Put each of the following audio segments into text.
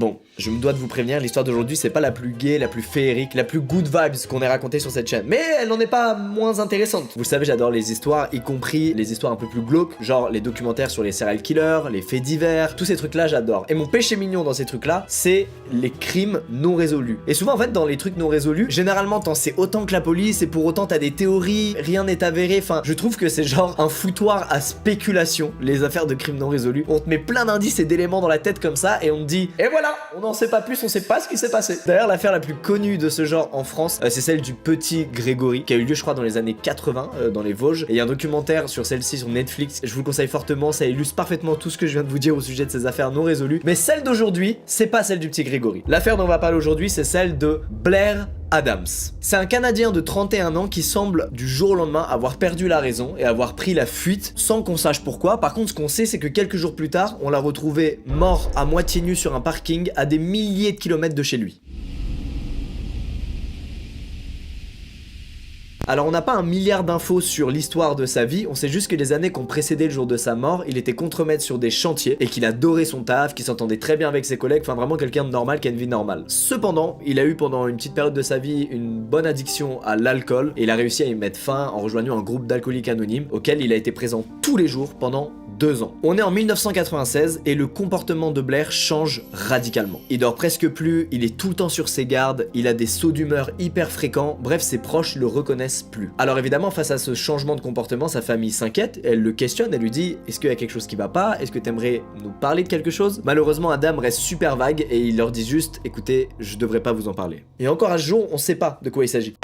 Bon, je me dois de vous prévenir, l'histoire d'aujourd'hui c'est pas la plus gaie, la plus féerique, la plus good vibes qu'on ait racontée sur cette chaîne, mais elle n'en est pas moins intéressante. Vous le savez, j'adore les histoires, y compris les histoires un peu plus glauques, genre les documentaires sur les serial killers, les faits divers, tous ces trucs là j'adore. Et mon péché mignon dans ces trucs là, c'est les crimes non résolus. Et souvent en fait dans les trucs non résolus, généralement t'en sais autant que la police et pour autant t'as des théories, rien n'est avéré, enfin je trouve que c'est genre un foutoir à spéculation, les affaires de crimes non résolus. On te met plein d'indices et d'éléments dans la tête comme ça et on te dit, et voilà, on n'en sait pas plus, on sait pas ce qui s'est passé. D'ailleurs, l'affaire la plus connue de ce genre en France, c'est celle du petit Grégory, qui a eu lieu, je crois, dans les années 80, dans les Vosges. Et il y a un documentaire sur celle-ci sur Netflix, je vous le conseille fortement, ça illustre parfaitement tout ce que je viens de vous dire au sujet de ces affaires non résolues. Mais celle d'aujourd'hui, c'est pas celle du petit Grégory. L'affaire dont on va parler aujourd'hui, c'est celle de Blair Adams. C'est un Canadien de 31 ans qui semble du jour au lendemain avoir perdu la raison et avoir pris la fuite sans qu'on sache pourquoi. Par contre, ce qu'on sait, c'est que quelques jours plus tard, on l'a retrouvé mort à moitié nu sur un parking à des milliers de kilomètres de chez lui. Alors on n'a pas un milliard d'infos sur l'histoire de sa vie, on sait juste que les années qui ont précédé le jour de sa mort, il était contremaître sur des chantiers et qu'il adorait son taf, qu'il s'entendait très bien avec ses collègues, enfin vraiment quelqu'un de normal qui a une vie normale. Cependant, il a eu pendant une petite période de sa vie une bonne addiction à l'alcool et il a réussi à y mettre fin en rejoignant un groupe d'alcooliques anonymes auquel il a été présent tous les jours pendant 2 ans. On est en 1996 et le comportement de Blair change radicalement. Il dort presque plus, il est tout le temps sur ses gardes, il a des sauts d'humeur hyper fréquents, bref ses proches le reconnaissent plus. Alors évidemment face à ce changement de comportement, sa famille s'inquiète, elle le questionne, elle lui dit est-ce qu'il y a quelque chose qui va pas, est-ce que t'aimerais nous parler de quelque chose? Malheureusement Adam reste super vague et il leur dit juste écoutez je devrais pas vous en parler. Et encore à ce jour on sait pas de quoi il s'agit.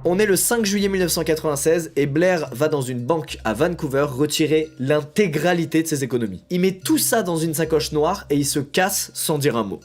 On est le 5 juillet 1996 et Blair va dans une banque à Vancouver retirer l'intégralité de ses économies. Il met tout ça dans une sacoche noire et il se casse sans dire un mot.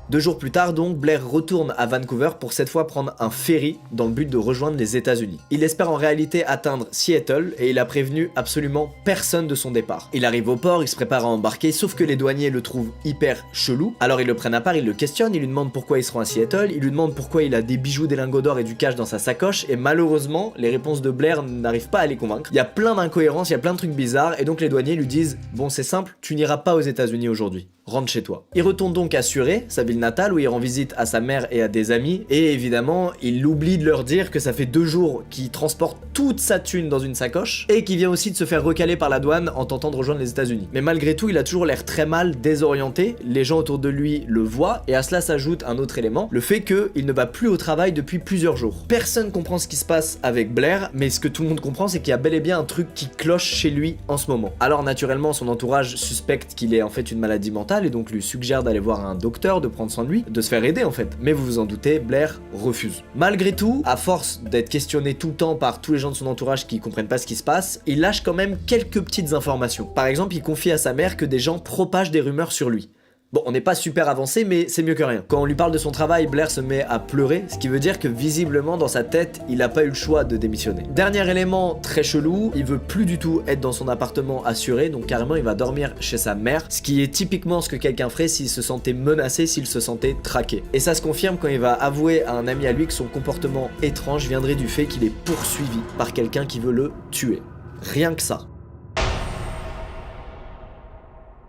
2 jours plus tard donc, Blair retourne à Vancouver pour cette fois prendre un ferry dans le but de rejoindre les États-Unis. Il espère en réalité atteindre Seattle et il a prévenu absolument personne de son départ. Il arrive au port, il se prépare à embarquer, sauf que les douaniers le trouvent hyper chelou. Alors ils le prennent à part, ils le questionnent, ils lui demandent pourquoi il se rend à Seattle, ils lui demandent pourquoi il a des bijoux, des lingots d'or et du cash dans sa sacoche et malheureusement, les réponses de Blair n'arrivent pas à les convaincre. Il y a plein d'incohérences, il y a plein de trucs bizarres et donc les douaniers lui disent bon c'est simple, tu n'iras pas aux États-Unis aujourd'hui. Rentre chez toi. Il retourne donc à Surrey, sa ville natale, où il rend visite à sa mère et à des amis, et évidemment, il oublie de leur dire que ça fait 2 jours qu'il transporte toute sa thune dans une sacoche, et qu'il vient aussi de se faire recaler par la douane en tentant de rejoindre les États-Unis. Mais malgré tout, il a toujours l'air très mal, désorienté, les gens autour de lui le voient, et à cela s'ajoute un autre élément, le fait qu'il ne va plus au travail depuis plusieurs jours. Personne comprend ce qui se passe avec Blair, mais ce que tout le monde comprend, c'est qu'il y a bel et bien un truc qui cloche chez lui en ce moment. Alors naturellement, son entourage suspecte qu'il ait en fait une maladie mentale, et donc lui suggère d'aller voir un docteur, de prendre soin de lui, de se faire aider en fait. Mais vous vous en doutez, Blair refuse. Malgré tout, à force d'être questionné tout le temps par tous les gens de son entourage qui comprennent pas ce qui se passe, il lâche quand même quelques petites informations. Par exemple, il confie à sa mère que des gens propagent des rumeurs sur lui. Bon, on n'est pas super avancé, mais c'est mieux que rien. Quand on lui parle de son travail, Blair se met à pleurer, ce qui veut dire que visiblement dans sa tête, il n'a pas eu le choix de démissionner. Dernier élément très chelou, il veut plus du tout être dans son appartement assuré, donc carrément il va dormir chez sa mère, ce qui est typiquement ce que quelqu'un ferait s'il se sentait menacé, s'il se sentait traqué. Et ça se confirme quand il va avouer à un ami à lui que son comportement étrange viendrait du fait qu'il est poursuivi par quelqu'un qui veut le tuer. Rien que ça.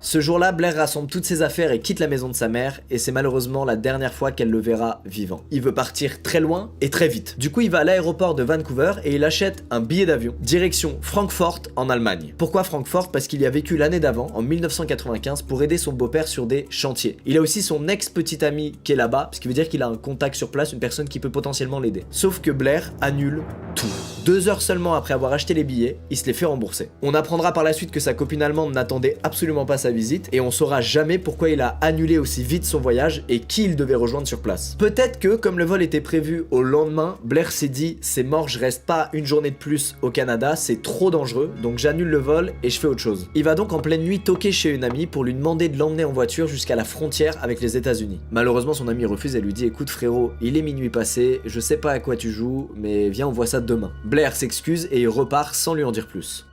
Ce jour-là, Blair rassemble toutes ses affaires et quitte la maison de sa mère, et c'est malheureusement la dernière fois qu'elle le verra vivant. Il veut partir très loin et très vite. Du coup, il va à l'aéroport de Vancouver et il achète un billet d'avion, direction Francfort en Allemagne. Pourquoi Francfort? Parce qu'il y a vécu l'année d'avant, en 1995, pour aider son beau-père sur des chantiers. Il a aussi son ex-petit ami qui est là-bas, ce qui veut dire qu'il a un contact sur place, une personne qui peut potentiellement l'aider. Sauf que Blair annule tout. 2 heures seulement après avoir acheté les billets, il se les fait rembourser. On apprendra par la suite que sa copine allemande n'attendait absolument pas sa visite et on saura jamais pourquoi il a annulé aussi vite son voyage et qui il devait rejoindre sur place. Peut-être que, comme le vol était prévu au lendemain, Blair s'est dit c'est mort, je reste pas une journée de plus au Canada, c'est trop dangereux, donc j'annule le vol et je fais autre chose. Il va donc en pleine nuit toquer chez une amie pour lui demander de l'emmener en voiture jusqu'à la frontière avec les États-Unis. Malheureusement, son amie refuse et lui dit écoute frérot, il est minuit passé, je sais pas à quoi tu joues, mais viens on voit ça demain. Blair s'excuse et il repart sans lui en dire plus.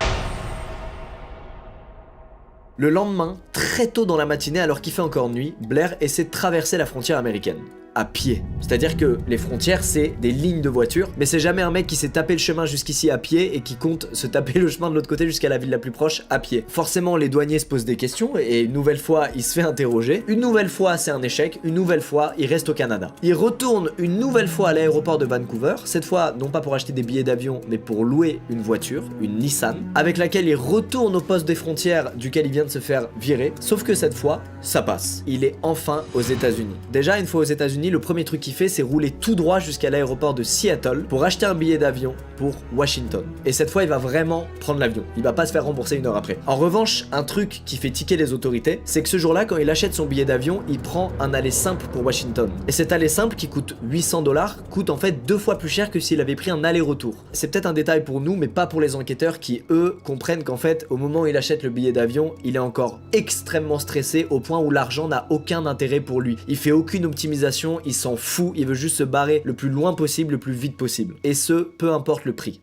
Le lendemain, très tôt dans la matinée alors qu'il fait encore nuit, Blair essaie de traverser la frontière américaine. à pied. C'est-à-dire que les frontières, c'est des lignes de voitures, mais c'est jamais un mec qui s'est tapé le chemin jusqu'ici à pied et qui compte se taper le chemin de l'autre côté jusqu'à la ville la plus proche à pied. Forcément, les douaniers se posent des questions et une nouvelle fois, il se fait interroger. Une nouvelle fois, c'est un échec. Une nouvelle fois, il reste au Canada. Il retourne une nouvelle fois à l'aéroport de Vancouver, cette fois non pas pour acheter des billets d'avion, mais pour louer une voiture, une Nissan, avec laquelle il retourne au poste des frontières duquel il vient de se faire virer. Sauf que cette fois, ça passe. Il est enfin aux États-Unis. Déjà, une fois aux États-Unis, le premier truc qu'il fait, c'est rouler tout droit jusqu'à l'aéroport de Seattle pour acheter un billet d'avion pour Washington. Et cette fois, il va vraiment prendre l'avion. Il va pas se faire rembourser 1 heure après. En revanche, un truc qui fait tiquer les autorités, c'est que ce jour-là, quand il achète son billet d'avion, il prend un aller simple pour Washington. Et cet aller simple qui coûte 800 $, coûte en fait 2 fois plus cher que s'il avait pris un aller-retour. C'est peut-être un détail pour nous, mais pas pour les enquêteurs qui, eux, comprennent qu'en fait, au moment où il achète le billet d'avion, il est encore extrêmement stressé au point où l'argent n'a aucun intérêt pour lui. Il fait aucune optimisation, il s'en fout, il veut juste se barrer le plus loin possible, le plus vite possible. Et ce, peu importe le prix.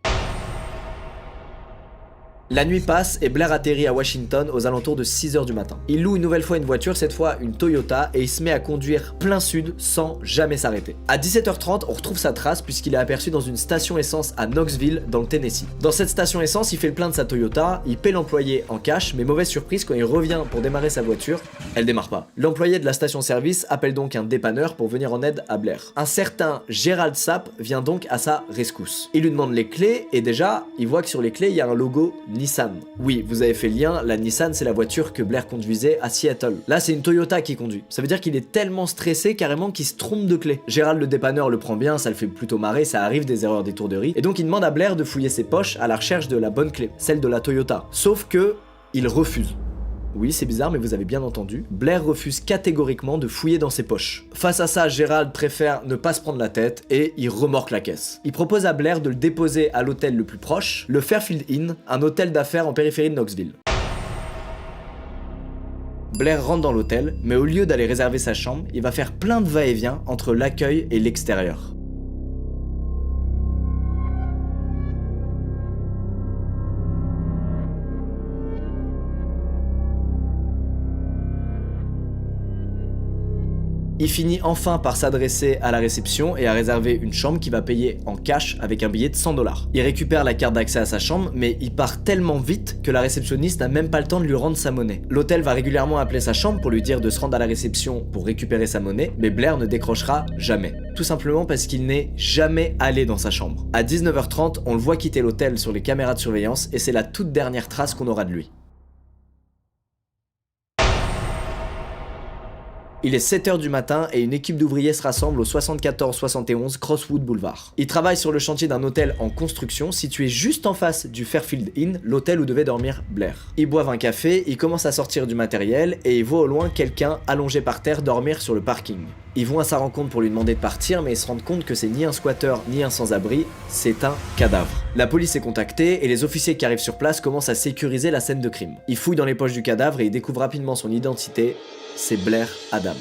La nuit passe et Blair atterrit à Washington aux alentours de 6h du matin. Il loue une nouvelle fois une voiture, cette fois une Toyota, et il se met à conduire plein sud sans jamais s'arrêter. À 17h30, on retrouve sa trace puisqu'il est aperçu dans une station essence à Knoxville, dans le Tennessee. Dans cette station essence, il fait le plein de sa Toyota, il paie l'employé en cash, mais mauvaise surprise, quand il revient pour démarrer sa voiture, elle démarre pas. L'employé de la station-service appelle donc un dépanneur pour venir en aide à Blair. Un certain Gerald Sapp vient donc à sa rescousse. Il lui demande les clés et déjà, il voit que sur les clés, il y a un logo Nissan. Oui, vous avez fait le lien, la Nissan c'est la voiture que Blair conduisait à Seattle. Là c'est une Toyota qui conduit. Ça veut dire qu'il est tellement stressé carrément qu'il se trompe de clé. Gérald le dépanneur le prend bien, ça le fait plutôt marrer, ça arrive des erreurs d'étourderie. Et donc il demande à Blair de fouiller ses poches à la recherche de la bonne clé, celle de la Toyota. Sauf que, il refuse. Oui, c'est bizarre, mais vous avez bien entendu. Blair refuse catégoriquement de fouiller dans ses poches. Face à ça, Gérald préfère ne pas se prendre la tête et il remorque la caisse. Il propose à Blair de le déposer à l'hôtel le plus proche, le Fairfield Inn, un hôtel d'affaires en périphérie de Knoxville. Blair rentre dans l'hôtel, mais au lieu d'aller réserver sa chambre, il va faire plein de va-et-vient entre l'accueil et l'extérieur. Il finit enfin par s'adresser à la réception et à réserver une chambre qu'il va payer en cash avec un billet de 100 $. Il récupère la carte d'accès à sa chambre, mais il part tellement vite que la réceptionniste n'a même pas le temps de lui rendre sa monnaie. L'hôtel va régulièrement appeler sa chambre pour lui dire de se rendre à la réception pour récupérer sa monnaie, mais Blair ne décrochera jamais. Tout simplement parce qu'il n'est jamais allé dans sa chambre. À 19h30, on le voit quitter l'hôtel sur les caméras de surveillance et c'est la toute dernière trace qu'on aura de lui. Il est 7h du matin et une équipe d'ouvriers se rassemble au 74-71 Crosswood Boulevard. Ils travaillent sur le chantier d'un hôtel en construction situé juste en face du Fairfield Inn, l'hôtel où devait dormir Blair. Ils boivent un café, ils commencent à sortir du matériel et ils voient au loin quelqu'un allongé par terre dormir sur le parking. Ils vont à sa rencontre pour lui demander de partir, mais ils se rendent compte que c'est ni un squatteur ni un sans-abri, c'est un cadavre. La police est contactée et les officiers qui arrivent sur place commencent à sécuriser la scène de crime. Ils fouillent dans les poches du cadavre et ils découvrent rapidement son identité. C'est Blair Adams.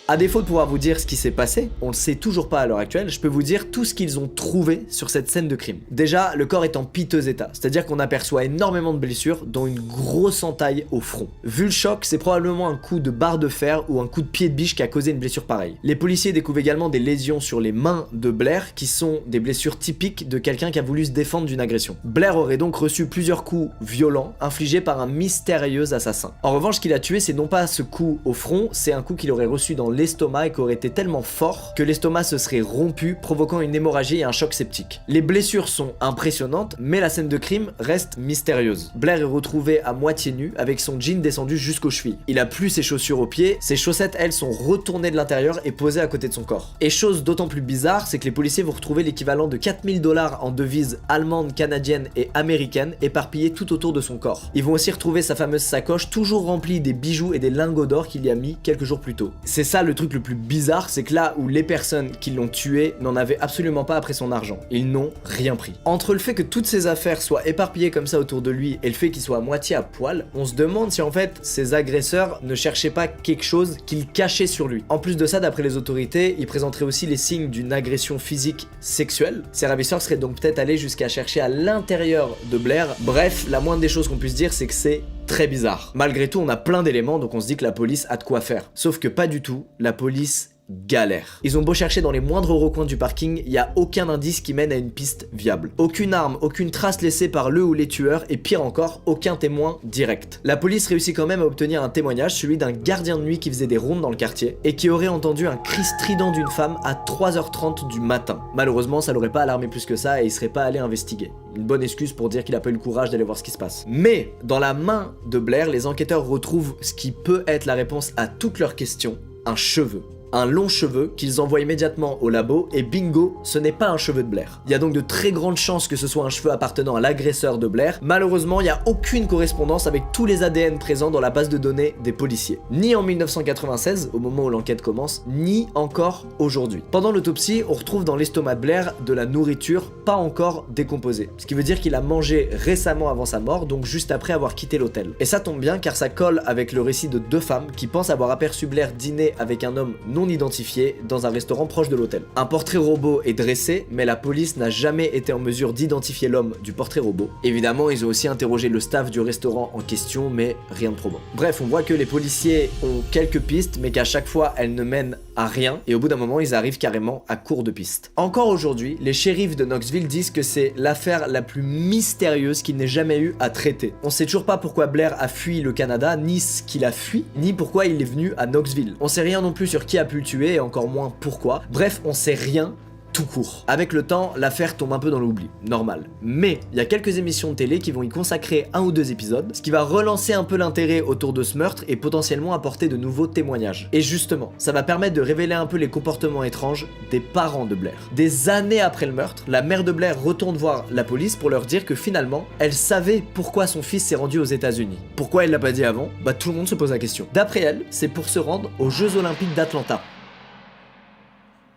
A défaut de pouvoir vous dire ce qui s'est passé, on le sait toujours pas à l'heure actuelle, je peux vous dire tout ce qu'ils ont trouvé sur cette scène de crime. Déjà, le corps est en piteux état, c'est-à-dire qu'on aperçoit énormément de blessures, dont une grosse entaille au front. Vu le choc, c'est probablement un coup de barre de fer ou un coup de pied de biche qui a causé une blessure pareille. Les policiers découvrent également des lésions sur les mains de Blair, qui sont des blessures typiques de quelqu'un qui a voulu se défendre d'une agression. Blair aurait donc reçu plusieurs coups violents, infligés par un mystérieux assassin. En revanche, ce qu'il a tué, c'est non pas ce coup au front, c'est un coup qu'il aurait reçu dans l'estomac et qui aurait été tellement fort que l'estomac se serait rompu, provoquant une hémorragie et un choc septique. Les blessures sont impressionnantes, mais la scène de crime reste mystérieuse. Blair est retrouvé à moitié nu, avec son jean descendu jusqu'aux chevilles. Il a plus ses chaussures aux pieds, ses chaussettes, elles, sont retournées de l'intérieur et posées à côté de son corps. Et chose d'autant plus bizarre, c'est que les policiers vont retrouver l'équivalent de 4000 $ en devises allemandes, canadiennes et américaines éparpillées tout autour de son corps. Ils vont aussi retrouver sa fameuse sacoche, toujours remplie des bijoux et des lingots d'or qu'il y a mis quelques jours plus tôt. C'est ça le truc le plus bizarre, c'est que là où les personnes qui l'ont tué n'en avaient absolument pas après son argent. Ils n'ont rien pris. Entre le fait que toutes ces affaires soient éparpillées comme ça autour de lui et le fait qu'il soit à moitié à poil, on se demande si en fait ces agresseurs ne cherchaient pas quelque chose qu'ils cachaient sur lui. En plus de ça, d'après les autorités, il présenterait aussi les signes d'une agression physique sexuelle. Ces ravisseurs seraient donc peut-être allés jusqu'à chercher à l'intérieur de Blair. Bref, la moindre des choses qu'on puisse dire, c'est que c'est très bizarre. Malgré tout, on a plein d'éléments, donc on se dit que la police a de quoi faire. Sauf que pas du tout, la police galère. Ils ont beau chercher dans les moindres recoins du parking, il y a aucun indice qui mène à une piste viable. Aucune arme, aucune trace laissée par le ou les tueurs et pire encore, aucun témoin direct. La police réussit quand même à obtenir un témoignage, celui d'un gardien de nuit qui faisait des rondes dans le quartier et qui aurait entendu un cri strident d'une femme à 3h30 du matin. Malheureusement, ça l'aurait pas alarmé plus que ça et il serait pas allé investiguer. Une bonne excuse pour dire qu'il a pas eu le courage d'aller voir ce qui se passe. Mais dans la main de Blair, les enquêteurs retrouvent ce qui peut être la réponse à toutes leurs questions, un cheveu. Un long cheveu qu'ils envoient immédiatement au labo et bingo, ce n'est pas un cheveu de Blair. Il y a donc de très grandes chances que ce soit un cheveu appartenant à l'agresseur de Blair. Malheureusement, il n'y a aucune correspondance avec tous les ADN présents dans la base de données des policiers. Ni en 1996, au moment où l'enquête commence, ni encore aujourd'hui. Pendant l'autopsie, on retrouve dans l'estomac de Blair de la nourriture pas encore décomposée. Ce qui veut dire qu'il a mangé récemment avant sa mort, donc juste après avoir quitté l'hôtel. Et ça tombe bien car ça colle avec le récit de deux femmes qui pensent avoir aperçu Blair dîner avec un homme non identifié dans un restaurant proche de l'hôtel. Un portrait robot est dressé, mais la police n'a jamais été en mesure d'identifier l'homme du portrait robot. Évidemment, ils ont aussi interrogé le staff du restaurant en question, mais rien de probant. Bref, on voit que les policiers ont quelques pistes, mais qu'à chaque fois, elles ne mènent à rien, et au bout d'un moment, ils arrivent carrément à court de pistes. Encore aujourd'hui, les shérifs de Knoxville disent que c'est l'affaire la plus mystérieuse qu'il n'ait jamais eu à traiter. On sait toujours pas pourquoi Blair a fui le Canada, ni ce qu'il a fui, ni pourquoi il est venu à Knoxville. On sait rien non plus sur qui a pu le tuer, et encore moins pourquoi. Bref, on sait rien tout court. Avec le temps, l'affaire tombe un peu dans l'oubli, normal. Mais il y a quelques émissions de télé qui vont y consacrer 1 ou 2 épisodes, ce qui va relancer un peu l'intérêt autour de ce meurtre et potentiellement apporter de nouveaux témoignages. Et justement, ça va permettre de révéler un peu les comportements étranges des parents de Blair. Des années après le meurtre, la mère de Blair retourne voir la police pour leur dire que finalement, elle savait pourquoi son fils s'est rendu aux États-Unis. Pourquoi elle l'a pas dit avant? Bah tout le monde se pose la question. D'après elle, c'est pour se rendre aux Jeux Olympiques d'Atlanta.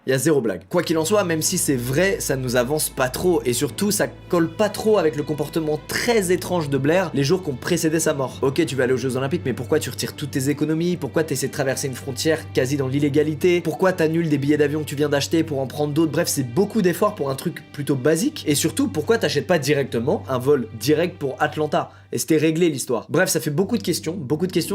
Il y a zéro blague. Quoi qu'il en soit, même si c'est vrai, ça nous avance pas trop, et surtout ça colle pas trop avec le comportement très étrange de Blair les jours qui ont précédé sa mort. Ok, tu vas aller aux Jeux Olympiques, mais pourquoi tu retires toutes tes économies? Pourquoi t'essaies de traverser une frontière quasi dans l'illégalité? Pourquoi t'annules des billets d'avion que tu viens d'acheter pour en prendre d'autres? Bref, c'est beaucoup d'efforts pour un truc plutôt basique, et surtout, pourquoi t'achètes pas directement un vol direct pour Atlanta? Et c'était réglé l'histoire. Bref, ça fait beaucoup de questions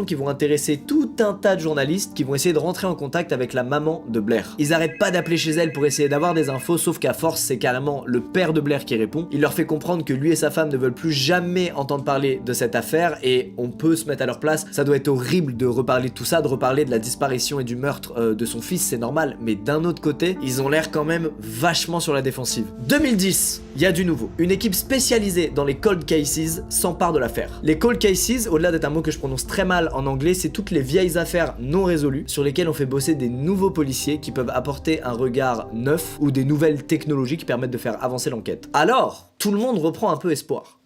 qui vont intéresser tout un tas de journalistes qui vont essayer de rentrer en contact avec la maman de Blair. Ils arrêtent pas d'appeler chez elle pour essayer d'avoir des infos, sauf qu'à force, c'est carrément le père de Blair qui répond. Il leur fait comprendre que lui et sa femme ne veulent plus jamais entendre parler de cette affaire, et on peut se mettre à leur place. Ça doit être horrible de reparler de tout ça, de reparler de la disparition et du meurtre de son fils, c'est normal, mais d'un autre côté, ils ont l'air quand même vachement sur la défensive. 2010, il y a du nouveau. Une équipe spécialisée dans les cold cases s'empare de l'affaire. Les cold cases, au-delà d'être un mot que je prononce très mal en anglais, c'est toutes les vieilles affaires non résolues sur lesquelles on fait bosser des nouveaux policiers qui peuvent apporter un regard neuf ou des nouvelles technologies qui permettent de faire avancer l'enquête. Alors, tout le monde reprend un peu espoir.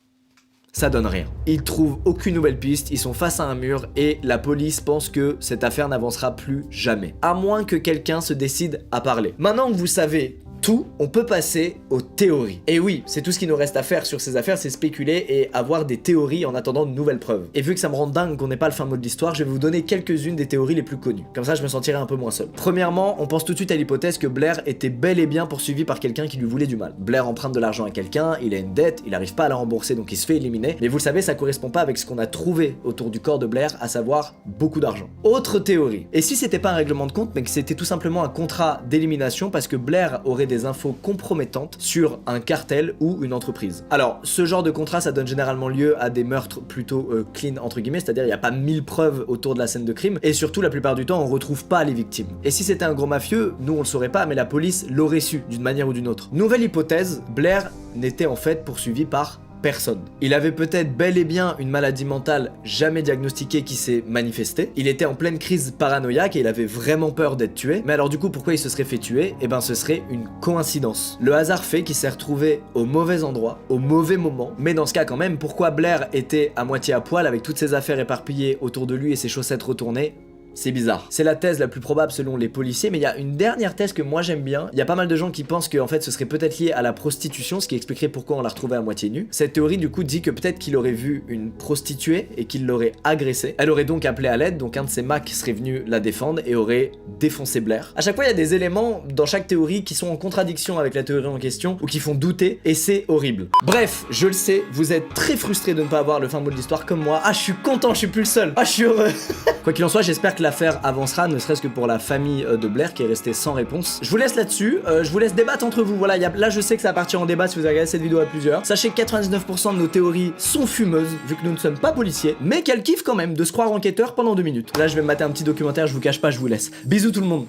Ça donne rien. Ils trouvent aucune nouvelle piste, ils sont face à un mur et la police pense que cette affaire n'avancera plus jamais. À moins que quelqu'un se décide à parler. Maintenant que vous savez tout, on peut passer aux théories. Et oui, c'est tout ce qui nous reste à faire sur ces affaires, c'est spéculer et avoir des théories en attendant de nouvelles preuves. Et vu que ça me rend dingue qu'on n'ait pas le fin mot de l'histoire, je vais vous donner quelques-unes des théories les plus connues. Comme ça, je me sentirai un peu moins seul. Premièrement, on pense tout de suite à l'hypothèse que Blair était bel et bien poursuivi par quelqu'un qui lui voulait du mal. Blair emprunte de l'argent à quelqu'un, il a une dette, il n'arrive pas à la rembourser, donc il se fait éliminer. Mais vous le savez, ça correspond pas avec ce qu'on a trouvé autour du corps de Blair, à savoir beaucoup d'argent. Autre théorie. Et si c'était pas un règlement de compte, mais que c'était tout simplement un contrat d'élimination parce que Blair aurait des infos compromettantes sur un cartel ou une entreprise. Alors, ce genre de contrat, ça donne généralement lieu à des meurtres plutôt clean, entre guillemets, c'est-à-dire il n'y a pas 1000 preuves autour de la scène de crime, et surtout, la plupart du temps, on retrouve pas les victimes. Et si c'était un gros mafieux, nous on le saurait pas, mais la police l'aurait su, d'une manière ou d'une autre. Nouvelle hypothèse, Blair n'était en fait poursuivi par personne. Il avait peut-être bel et bien une maladie mentale jamais diagnostiquée qui s'est manifestée. Il était en pleine crise paranoïaque et il avait vraiment peur d'être tué. Mais alors du coup, pourquoi il se serait fait tuer? Eh ben ce serait une coïncidence. Le hasard fait qu'il s'est retrouvé au mauvais endroit, au mauvais moment. Mais dans ce cas quand même, pourquoi Blair était à moitié à poil avec toutes ses affaires éparpillées autour de lui et ses chaussettes retournées? C'est bizarre. C'est la thèse la plus probable selon les policiers, mais il y a une dernière thèse que moi j'aime bien. Il y a pas mal de gens qui pensent que en fait ce serait peut-être lié à la prostitution, ce qui expliquerait pourquoi on l'a retrouvé à moitié nu. Cette théorie du coup dit que peut-être qu'il aurait vu une prostituée et qu'il l'aurait agressée. Elle aurait donc appelé à l'aide, donc un de ses macs serait venu la défendre et aurait défoncé Blair. À chaque fois il y a des éléments dans chaque théorie qui sont en contradiction avec la théorie en question ou qui font douter et c'est horrible. Bref, je le sais, vous êtes très frustrés de ne pas avoir le fin mot de l'histoire comme moi. Ah je suis content, je suis plus le seul. Ah je suis heureux. Quoi qu'il en soit, j'espère que l'affaire avancera, ne serait-ce que pour la famille de Blair qui est restée sans réponse. Je vous laisse là-dessus, je vous laisse débattre entre vous. Voilà, là je sais que ça va partir en débat si vous avez regardé cette vidéo à plusieurs. Sachez que 99% de nos théories sont fumeuses, vu que nous ne sommes pas policiers, mais qu'elles kiffent quand même de se croire enquêteurs pendant 2 minutes. Là je vais me mater un petit documentaire, je vous cache pas, je vous laisse. Bisous tout le monde.